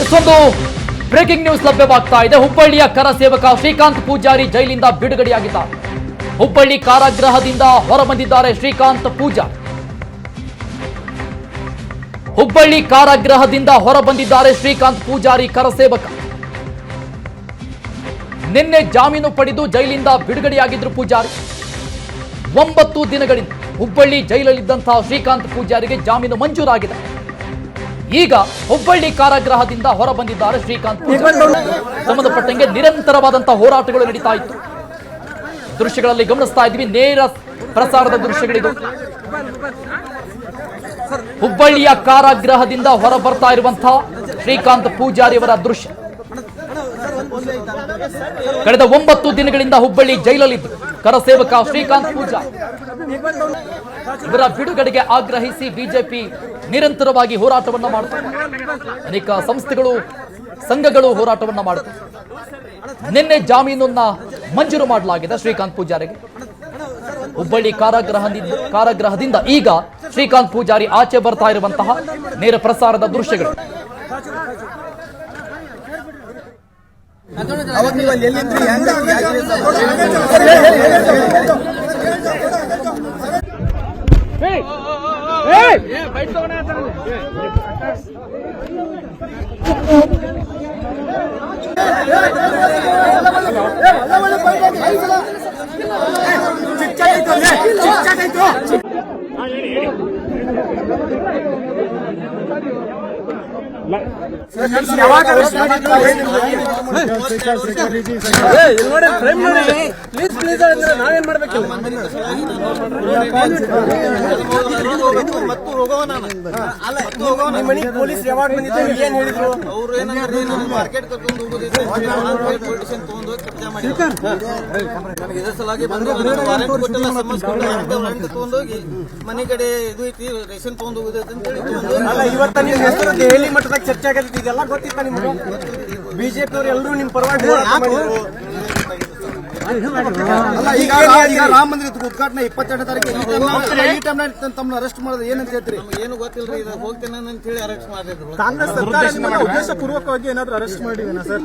ಮತ್ತೊಂದು breaking news ಲಭ್ಯವಾಗ್ತಾ ಇದೆ. ಹುಬ್ಬಳ್ಳಿಯ ಕರ ಸೇವಕ ಶ್ರೀಕಾಂತ್ ಪೂಜಾರಿ ಜೈಲಿಂದ ಬಿಡುಗಡೆಯಾಗಿದ್ದಾರೆ. ಹುಬ್ಬಳ್ಳಿ ಕಾರಾಗೃಹದಿಂದ ಹೊರಬಂದಿದ್ದಾರೆ ಶ್ರೀಕಾಂತ್ ಪೂಜಾರಿ. ಹುಬ್ಬಳ್ಳಿ ಕಾರಾಗೃಹದಿಂದ ಹೊರಬಂದಿದ್ದಾರೆ ಶ್ರೀಕಾಂತ್ ಪೂಜಾರಿ ಕರ ಸೇವಕ. ನಿನ್ನೆ ಜಾಮೀನು ಪಡೆದು ಜೈಲಿಂದ ಬಿಡುಗಡೆಯಾಗಿದ್ರು ಪೂಜಾರಿ. 9 ದಿನಗಳಿಂದ ಹುಬ್ಬಳ್ಳಿ ಜೈಲಲ್ಲಿದ್ದಂತಹ ಶ್ರೀಕಾಂತ್ ಪೂಜಾರಿಗೆ ಜಾಮೀನು ಮಂಜೂರಾಗಿದೆ. ಈಗ ಹುಬ್ಬಳ್ಳಿ ಕಾರಾಗೃಹದಿಂದ ಹೊರಬಂದಿದ್ದಾರೆ ಶ್ರೀಕಾಂತ್ ಪೂಜಾರಿ. ಸಂಬಂಧಪಟ್ಟಂಗೆ ನಿರಂತರವಾದಂತಹ ಹೋರಾಟಗಳು ನಡೀತಾ ಇತ್ತು. ದೃಶ್ಯಗಳಲ್ಲಿ ಗಮನಿಸ್ತಾ ಇದ್ವಿ, ನೇರ ಪ್ರಸಾರದ ದೃಶ್ಯಗಳಿದು. ಹುಬ್ಬಳ್ಳಿಯ ಕಾರಾಗೃಹದಿಂದ ಹೊರ ಬರ್ತಾ ಇರುವಂತಹ ಶ್ರೀಕಾಂತ್ ಪೂಜಾರಿ ಅವರ ದೃಶ್ಯ. ಕಳೆದ 9 ದಿನಗಳಿಂದ ಹುಬ್ಬಳ್ಳಿ ಜೈಲಲ್ಲಿದ್ದು ಕರಸೇವಕ ಶ್ರೀಕಾಂತ್ ಪೂಜಾರಿ ಇವರ ಬಿಡುಗಡೆಗೆ ಆಗ್ರಹಿಸಿ ಬಿಜೆಪಿ ನಿರಂತರವಾಗಿ ಹೋರಾಟವನ್ನ ಮಾಡುತ್ತದೆ. ಅನೇಕ ಸಂಸ್ಥೆಗಳು, ಸಂಘಗಳು ಹೋರಾಟವನ್ನ ಮಾಡುತ್ತವೆ. ನಿನ್ನೆ ಮಂಜೂರು ಮಾಡಲಾಗಿದೆ ಶ್ರೀಕಾಂತ್ ಪೂಜಾರಿಗೆ. ಹುಬ್ಬಳ್ಳಿ ಕಾರಾಗೃಹದಿಂದ ಈಗ ಶ್ರೀಕಾಂತ್ ಪೂಜಾರಿ ಆಚೆ ಬರ್ತಾ ಇರುವಂತಹ ನೇರ ಪ್ರಸಾರದ ದೃಶ್ಯಗಳು. ನಾವೇನ್ ಮಾಡ್ಬೇಕು? ಪೊಲೀಸ್ ಯಾವಾಗ ಬಂದಿದ್ರು ಏನ್ ಹೇಳಿದ್ರು? ಅವ್ರು ಏನಂದ್ರೆ ಮಾರ್ಕೆಟ್ ಕರ್ಕೊಂಡು ಹೋಗೋದು ಇದ್ರ ಸಲಾಗಿ ತಗೊಂಡೋಗಿ ಮನೆ ಕಡೆ ಇದು ಐತಿ ರೇಷನ್ ತಗೊಂಡ್ ಹೋಗುದು ಅಂತ ಹೇಳಿ ಇವತ್ತ ನಿಮ್ ಹೆಸರು ದೆಹಲಿ ಮಟ್ಟದಾಗ ಚರ್ಚೆ ಆಗತ್ತೆ. ಇದೆಲ್ಲ ಗೊತ್ತಿತ್ತ ನಿಮ್ಗೆ? ಬಿಜೆಪಿ ಅವರು ಎಲ್ಲರೂ ನಿಮ್ ಪರವಾಗಿ ಈಗ ರಾಮ ಮಂದಿರ ಉದ್ಘಾಟನೆ 22ನೇ ತಾರೀಕು ತಮ್ಮನ್ನ ಅರೆಸ್ಟ್ ಮಾಡೋದು ಏನಂತ ಹೇಳ್ತೀರಿ? ಏನು ಗೊತ್ತಿಲ್ರಿ, ಇದು ಹೋಗ್ತೇನೆ ಅಂತ ಹೇಳಿ ಅರೆಸ್ಟ್ ಮಾಡಿದ್ರು. ಕಾಂಗ್ರೆಸ್ ಸರ್ಕಾರ ಉದ್ದೇಶ ಪೂರ್ವಕವಾಗಿ ಏನಾದ್ರು ಅರೆಸ್ಟ್ ಮಾಡಿದೇನಾ ಸರ್?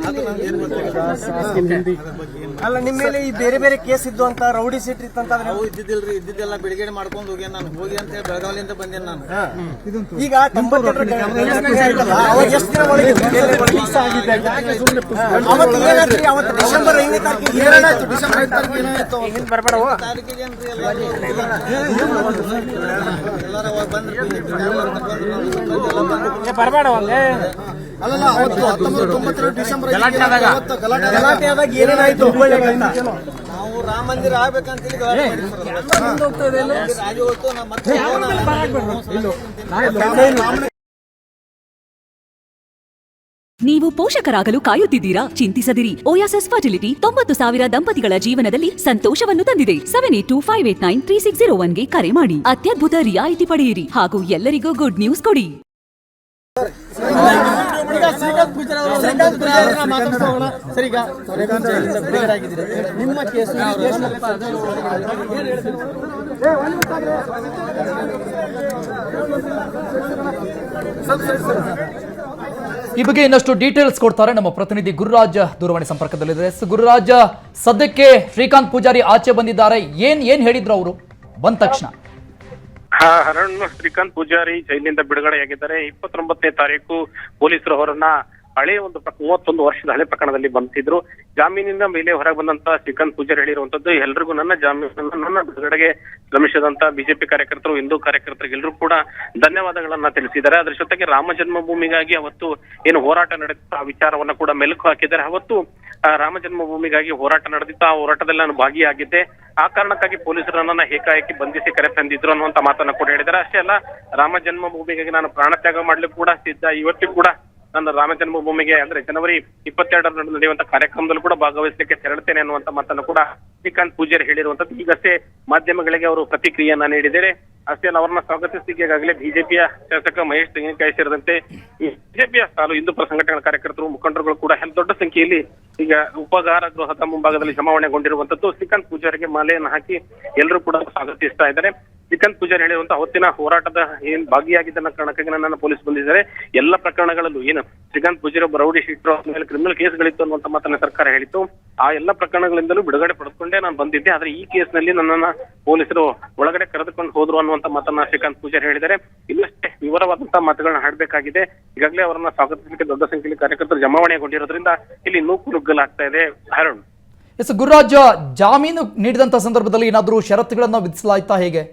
ಅಲ್ಲ, ನಿಮ್ಮ ಮೇಲೆ ಈ ಬೇರೆ ಬೇರೆ ಕೇಸ್ ಇದ್ದು ಅಂತ, ರೌಡಿ ಸೀಟ್ ಇತ್ತಂತ ಇದ್ದಿದ್ದಿಲ್ರಿ. ಇದ್ದಿದ್ದೆಲ್ಲ ಬಿಡುಗಡೆ ಮಾಡ್ಕೊಂಡು ಹೋಗಿ ನಾನು ಹೋಗಿ ಅಂತ ಹೇಳಿ ಬೆಳಗಾವಿಯಿಂದ ಬಂದೇನೆ ನಾನು. ಈಗ 92 ಡಿಸೆಂಬರ್ 5ನೇ ತಾರೀಕಿಗೆ ಅಲ್ಲ, ಅವತ್ತು 1992 ಡಿಸೆಂಬರ್ ಗಲಾಟೆ ಆದಾಗ ಏನೇನಾಯ್ತು? ನಾವು ರಾಮ ಮಂದಿರ ಆಗ್ಬೇಕಂತ ನೀವು ಪೋಷಕರಾಗಲು ಕಾಯುತ್ತಿದ್ದೀರಾ? ಚಿಂತಿಸದಿರಿ. ಓಯಾಸಿಸ್ ಫರ್ಟಿಲಿಟಿ 90,000 ದಂಪತಿಗಳ ಜೀವನದಲ್ಲಿ ಸಂತೋಷವನ್ನು ತಂದಿದೆ. 7825893601ಗೆ ಕರೆ ಮಾಡಿ. ಅತ್ಯದ್ಭುತ ರಿಯಾಯಿತಿ ಪಡೆಯಿರಿ ಹಾಗೂ ಎಲ್ಲರಿಗೂ ಗುಡ್ ನ್ಯೂಸ್ ಕೊಡಿ. ನಿಮ್ಮ ಕೇಸು ಈ ಬಗ್ಗೆ ಇನ್ನಷ್ಟು ಡೀಟೇಲ್ಸ್ ಕೊಡ್ತಾರೆ ನಮ್ಮ ಪ್ರತಿನಿಧಿ ಗುರುರಾಜ್ ದೂರವಾಣಿ ಸಂಪರ್ಕದಲ್ಲಿದ್ದಾರೆ. ಗುರುರಾಜ್, ಸದ್ಯಕ್ಕೆ ಶ್ರೀಕಾಂತ್ ಪೂಜಾರಿ ಆಚೆ ಬಂದಿದ್ದಾರೆ. ಏನ್ ಹೇಳಿದ್ರು ಅವರು ಬಂದ ತಕ್ಷಣ? ಹರಣ್, ಶ್ರೀಕಾಂತ್ ಪೂಜಾರಿ ಜೈಲಿನಿಂದ ಬಿಡುಗಡೆಯಾಗಿದ್ದಾರೆ. 29ನೇ ತಾರೀಕು ಪೊಲೀಸರು ಅವರನ್ನ ಹಳೆ 31 ವರ್ಷದ ಹಳೆ ಪ್ರಕರಣದಲ್ಲಿ ಬಂದಿದ್ರು. ಜಾಮೀನಿನ ಮೇಲೆ ಹೊರಗೆ ಬಂದಂತ ಶ್ರೀಕಾಂತ್ ಪೂಜಾರಿ ಹೇಳಿರುವಂತದ್ದು, ಎಲ್ರಿಗೂ ನನ್ನ ನನ್ನ ಬಿಡುಗಡೆಗೆ ಶ್ರಮಿಸಿದಂತ ಬಿಜೆಪಿ ಕಾರ್ಯಕರ್ತರು, ಹಿಂದೂ ಕಾರ್ಯಕರ್ತರಿಗೆ ಎಲ್ಲರೂ ಕೂಡ ಧನ್ಯವಾದಗಳನ್ನ ತಿಳಿಸಿದ್ದಾರೆ. ಅದ್ರ ಜೊತೆಗೆ ರಾಮ ಜನ್ಮಭೂಮಿಗಾಗಿ ಅವತ್ತು ಏನು ಹೋರಾಟ ನಡೆದಿತ್ತು ಆ ವಿಚಾರವನ್ನ ಕೂಡ ಮೆಲುಕು ಹಾಕಿದ್ದಾರೆ. ಅವತ್ತು ರಾಮ ಜನ್ಮಭೂಮಿಗಾಗಿ ಹೋರಾಟ ನಡೆದಿತ್ತು. ಆ ಹೋರಾಟದಲ್ಲಿ ನಾನು ಭಾಗಿಯಾಗಿದ್ದೆ. ಆ ಕಾರಣಕ್ಕಾಗಿ ಪೊಲೀಸರು ನನ್ನನ್ನ ಏಕಾಏಕಿ ಬಂಧಿಸಿ ಕರೆ ತಂದಿದ್ರು ಅನ್ನುವಂತ ಮಾತನ್ನ ಕೂಡ ಹೇಳಿದ್ದಾರೆ. ಅಷ್ಟೇ ಅಲ್ಲ, ರಾಮ ಜನ್ಮಭೂಮಿಗಾಗಿ ನಾನು ಪ್ರಾಣ ತ್ಯಾಗ ಮಾಡ್ಲಿಕ್ಕೆ ಕೂಡ ಸಿದ್ಧ. ಇವತ್ತಿಗೂ ಕೂಡ ನಾನು ರಾಮ ಜನ್ಮಭೂಮಿಗೆ ಅಂದ್ರೆ ಜನವರಿ 22ರಂದು ನಡೆಯುವಂತ ಕಾರ್ಯಕ್ರಮದಲ್ಲೂ ಕೂಡ ಭಾಗವಹಿಸಲಿಕ್ಕೆ ತೆರಳುತ್ತೇನೆ ಅನ್ನುವಂತ ಮಾತನ್ನು ಕೂಡ ಶ್ರೀಕಾಂತ್ ಪೂಜಾರಿ ಹೇಳಿರುವಂತದ್ದು. ಈಗಷ್ಟೇ ಮಾಧ್ಯಮಗಳಿಗೆ ಅವರು ಪ್ರತಿಕ್ರಿಯೆಯನ್ನ ನೀಡಿದ್ದಾರೆ. ಅಷ್ಟೇ ಅಲ್ಲ, ಅವರನ್ನ ಸ್ವಾಗತಿಸಲಿಕ್ಕೆ ಈಗಾಗಲೇ ಬಿಜೆಪಿಯ ಶಾಸಕ ಮಹೇಶ್ ತೆಂಗಿನಕಾಯಿ ಸೇರಿದಂತೆ ಬಿಜೆಪಿಯ ಸಾಲು ಹಿಂದೂಪರ ಸಂಘಟನೆಗಳ ಕಾರ್ಯಕರ್ತರು, ಮುಖಂಡರುಗಳು ಕೂಡ ದೊಡ್ಡ ಸಂಖ್ಯೆಯಲ್ಲಿ ಈಗ ಉಪಹಾರ ಗೃಹದ ಮುಂಭಾಗದಲ್ಲಿ ಜಮಾವಣೆಗೊಂಡಿರುವಂತದ್ದು. ಶ್ರೀಕಾಂತ್ ಪೂಜಾರಿಗೆ ಮಾಲೆಯನ್ನು ಹಾಕಿ ಎಲ್ಲರೂ ಕೂಡ ಸ್ವಾಗತಿಸ್ತಾ ಇದ್ದಾರೆ. ಶ್ರೀಕಾಂತ್ ಪೂಜಾರಿ ಹೇಳುವಂತ ಅವತ್ತಿನ ಹೋರಾಟದ ಏನ್ ಭಾಗಿಯಾಗಿದ್ದ ಕಾರಣಕ್ಕಾಗಿ ನನ್ನನ್ನು ಪೊಲೀಸ್ ಬಂದಿದ್ದಾರೆ. ಎಲ್ಲ ಪ್ರಕರಣಗಳಲ್ಲೂ ಏನು ಏನು ಶ್ರೀಕಾಂತ್ ಪೂಜಾರಿ ಒಬ್ಬ ರೌಡಿ ಶೀಟರ್ ಮೇಲೆ ಕ್ರಿಮಿನಲ್ ಕೇಸ್ಗಳಿತ್ತು ಅನ್ನುವಂತ ಮಾತನ್ನ ಸರ್ಕಾರ ಹೇಳಿತ್ತು. ಆ ಎಲ್ಲ ಪ್ರಕರಣಗಳಿಂದಲೂ ಬಿಡುಗಡೆ ಪಡೆದುಕೊಂಡೇ ನಾನು ಬಂದಿದ್ದೆ, ಆದ್ರೆ ಈ ಕೇಸ್ನಲ್ಲಿ ನನ್ನನ್ನ ಪೊಲೀಸರು ಒಳಗಡೆ ಕರೆದುಕೊಂಡು ಹೋದ್ರು ಅನ್ನುವಂತ ಮಾತನ್ನ ಶ್ರೀಕಾಂತ್ ಪೂಜಾರಿ ಹೇಳಿದ್ದಾರೆ. ಇನ್ನಷ್ಟೇ ವಿವರವಾದಂತಹ ಮಾತುಗಳನ್ನ ಹಾಡಬೇಕಾಗಿದೆ. ಈಗಾಗಲೇ ಅವರನ್ನ ಸ್ವಾಗತಿಸಲಿಕ್ಕೆ ದೊಡ್ಡ ಸಂಖ್ಯೆಯಲ್ಲಿ ಕಾರ್ಯಕರ್ತರು ಜಮಾವಣೆಗೊಂಡಿರೋದ್ರಿಂದ ಇಲ್ಲಿ ನೂಕು ನುಗ್ಗಲಾಗ್ತಾ ಇದೆ. ಅರುಣ್. ಎಸ್ ಗುರುರಾಜ್, ಜಾಮೀನು ನೀಡಿದಂತ ಸಂದರ್ಭದಲ್ಲಿ ಏನಾದರೂ ಷರತ್ತುಗಳನ್ನ ವಿಧಿಸಲಾಯ್ತಾ ಹೇಗೆ?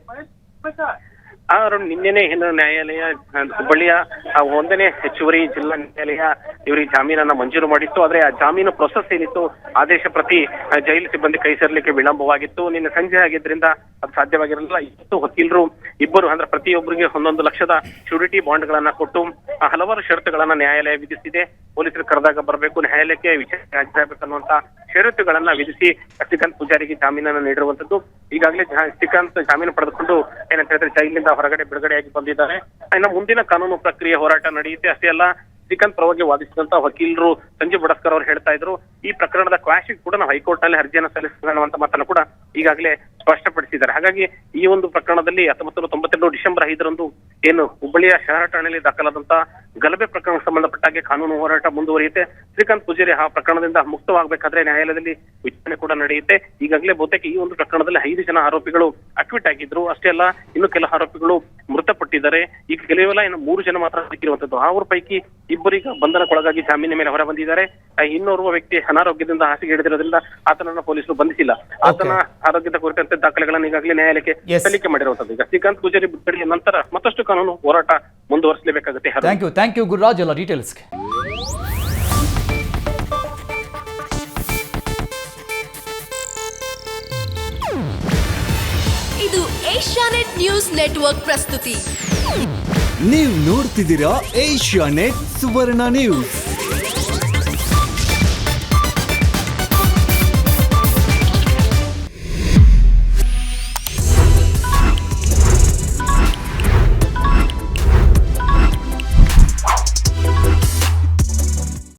ಅರುಣ್, ನಿನ್ನೆನೆ ಏನು ನ್ಯಾಯಾಲಯ ಹುಬ್ಬಳ್ಳಿಯ 1ನೇ ಹೆಚ್ಚುವರಿ ಜಿಲ್ಲಾ ನ್ಯಾಯಾಲಯ ಇವರಿಗೆ ಜಾಮೀನನ್ನ ಮಂಜೂರು ಮಾಡಿತ್ತು. ಆದ್ರೆ ಆ ಜಾಮೀನು ಪ್ರೊಸೆಸ್ ಏನಿತ್ತು, ಆದೇಶ ಪ್ರತಿ ಜೈಲು ಸಿಬ್ಬಂದಿ ಕೈ ಸೇರ್ಲಿಕ್ಕೆ ವಿಳಂಬವಾಗಿತ್ತು. ನಿನ್ನೆ ಸಂಜೆ ಆಗಿದ್ರಿಂದ ಅದು ಸಾಧ್ಯವಾಗಿರಲಿಲ್ಲ. ಇವತ್ತು ವಕೀಲರು ಇಬ್ಬರು ಅಂದ್ರೆ ಪ್ರತಿಯೊಬ್ಬರಿಗೆ 1 ಲಕ್ಷದ ಶ್ಯೂರಿಟಿ ಬಾಂಡ್ ಗಳನ್ನ ಕೊಟ್ಟು ಹಲವಾರು ಷರತ್ತುಗಳನ್ನ ನ್ಯಾಯಾಲಯ ವಿಧಿಸಿದೆ. ಪೊಲೀಸರು ಕರೆದಾಗ ಬರಬೇಕು, ನ್ಯಾಯಾಲಯಕ್ಕೆ ವಿಚಾರಣೆ ಹಾಜರಾಗಬೇಕನ್ನುವಂತ ಷರತ್ತುಗಳನ್ನ ವಿಧಿಸಿ ಶ್ರೀಕಾಂತ್ ಪೂಜಾರಿಗೆ ಜಾಮೀನನ್ನು ನೀಡಿರುವಂತದ್ದು. ಈಗಾಗಲೇ ಶ್ರೀಕಾಂತ್ ಜಾಮೀನು ಪಡೆದುಕೊಂಡು ಏನಂತ ಹೇಳಿದ್ರೆ ಜೈಲಿನಿಂದ ಹೊರಗಡೆ ಬಿಡುಗಡೆಯಾಗಿ ಬಂದಿದ್ದಾರೆ. ಇನ್ನು ಮುಂದಿನ ಕಾನೂನು ಪ್ರಕ್ರಿಯೆ ಹೋರಾಟ ನಡೆಯುತ್ತೆ. ಅಷ್ಟೇ ಅಲ್ಲ, ಶ್ರೀಕಾಂತ್ ಪರವಾಗಿ ವಾದಿಸಿದಂತ ವಕೀಲರು ಸಂಜೀವ್ ಬಡಸ್ಕರ್ ಅವರು ಹೇಳ್ತಾ ಇದ್ರು, ಈ ಪ್ರಕರಣದ ಕ್ವಾಶಿಗೆ ಕೂಡ ನಾವು ಹೈಕೋರ್ಟ್ ನಲ್ಲಿ ಅರ್ಜಿಯನ್ನು ಸಲ್ಲಿಸೋಣ ಅನ್ನುವಂತ ಮಾತನ್ನು ಕೂಡ ಈಗಾಗಲೇ ಸ್ಪಷ್ಟಪಡಿಸಿದ್ದಾರೆ. ಹಾಗಾಗಿ ಈ ಒಂದು ಪ್ರಕರಣದಲ್ಲಿ 1992 ಡಿಸೆಂಬರ್ 5ರಂದು ಏನು ಹುಬ್ಬಳ್ಳಿಯ ಶಹರ ಠಾಣೆಯಲ್ಲಿ ದಾಖಲಾದಂತಹ ಗಲಭೆ ಪ್ರಕರಣಕ್ಕೆ ಸಂಬಂಧಪಟ್ಟಾಗೆ ಕಾನೂನು ಹೋರಾಟ ಮುಂದುವರಿಯುತ್ತೆ. ಶ್ರೀಕಾಂತ್ ಪೂಜಾರಿ ಆ ಪ್ರಕರಣದಿಂದ ಮುಕ್ತವಾಗಬೇಕಾದ್ರೆ ನ್ಯಾಯಾಲಯದಲ್ಲಿ ವಿಚಾರಣೆ ಕೂಡ ನಡೆಯುತ್ತೆ. ಈಗಾಗಲೇ ಬಹುತೇಕ ಈ ಒಂದು ಪ್ರಕರಣದಲ್ಲಿ 5 ಜನ ಆರೋಪಿಗಳು ಅಕ್ವಿಟ್ ಆಗಿದ್ರು. ಅಷ್ಟೇ ಅಲ್ಲ, ಇನ್ನು ಕೆಲ ಆರೋಪಿಗಳು ಮೃತಪಟ್ಟಿದ್ದಾರೆ. ಈಗ ಕೇವಲ ಇನ್ನು 3 ಜನ ಮಾತ್ರ ಸಿಕ್ಕಿರುವಂತದ್ದು. ಅವ್ರ ಪೈಕಿ ಇಬ್ಬರೀಗ ಬಂಧನಕ್ಕೊಳಗಾಗಿ ಜಾಮೀನಿನ ಮೇಲೆ ಹೊರ ಬಂದಿದ್ದಾರೆ. ಇನ್ನೋರ್ವ ವ್ಯಕ್ತಿ ಅನಾರೋಗ್ಯದಿಂದ ಹಾಸಿಗೆ ಹಿಡಿದಿರೋದ್ರಿಂದ ಆತನನ್ನ ಪೊಲೀಸರು ಬಂಧಿಸಿಲ್ಲ. ಆತನ ಆರೋಗ್ಯದ ಕುರಿತಂತೆ ದಾಖಲೆಗಳನ್ನು ಈಗಾಗಲೇ ನ್ಯಾಯಾಲಯಕ್ಕೆ ಸಲ್ಲಿಕೆ ಮಾಡಿರುವಂತದ್ದು. ಈಗ ಶ್ರೀಕಾಂತ್ ಪೂಜಾರಿ ಬಿಡುಗಡೆಯ ನಂತರ ಮತ್ತಷ್ಟು ಕಾನೂನು ಹೋರಾಟ ಮುಂದುವರಿಸಲೇಬೇಕಾಗುತ್ತೆ. ಥ್ಯಾಂಕ್ ಯು ಗುರುರಾಜ್ ಎಲ್ಲ ಡೀಟೇಲ್ಸ್ಗೆ. ಇದು ಏಷ್ಯಾನೆಟ್ ನ್ಯೂಸ್ ನೆಟ್ವರ್ಕ್ ಪ್ರಸ್ತುತಿ. ನೀವು ನೋಡ್ತಿದ್ದೀರಾ ಏಷ್ಯಾನೆಟ್ ಸುವರ್ಣ ನ್ಯೂಸ್.